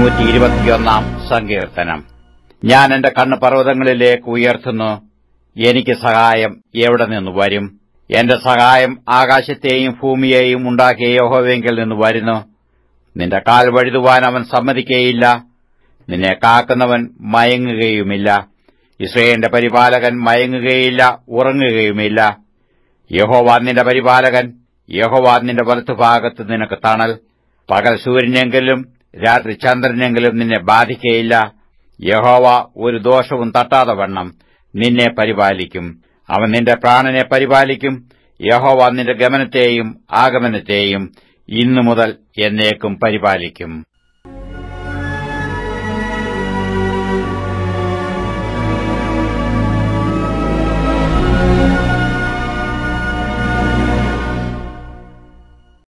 121 സങ്കീർത്തനം. ഞാൻ എന്റെ കണ്ണ് പർവ്വതങ്ങളിലേക്ക് ഉയർത്തുന്നു. എനിക്ക് സഹായം എവിടെ നിന്ന് വരും? എന്റെ സഹായം ആകാശത്തെയും ഭൂമിയെയും ഉണ്ടാക്കിയ യഹോവയിങ്കൽ നിന്ന് വരുന്നു. നിന്റെ കാൽ വഴുതുവാൻ അവൻ സമ്മതിക്കുകയില്ല. നിന്നെ കാക്കുന്നവൻ മയങ്ങുകയുമില്ല. യിസ്രായേലിന്റെ പരിപാലകൻ മയങ്ങുകയില്ല, ഉറങ്ങുകയുമില്ല. യഹോവ നിന്റെ പരിപാലകൻ. യഹോവ നിന്റെ വലത്തുഭാഗത്ത് നിനക്ക് തണൽ. പകൽ സൂര്യനെങ്കിലും രാത്രി ചന്ദ്രനെങ്കിലും നിന്നെ ബാധിക്കയില്ല. യഹോവ ഒരു ദോഷവും തട്ടാതെ വണ്ണം നിന്നെ പരിപാലിക്കും. അവൻ നിന്റെ പ്രാണനെ പരിപാലിക്കും. യഹോവ നിന്റെ ഗമനത്തെയും ആഗമനത്തെയും ഇന്നു മുതൽ എന്നേക്കും പരിപാലിക്കും.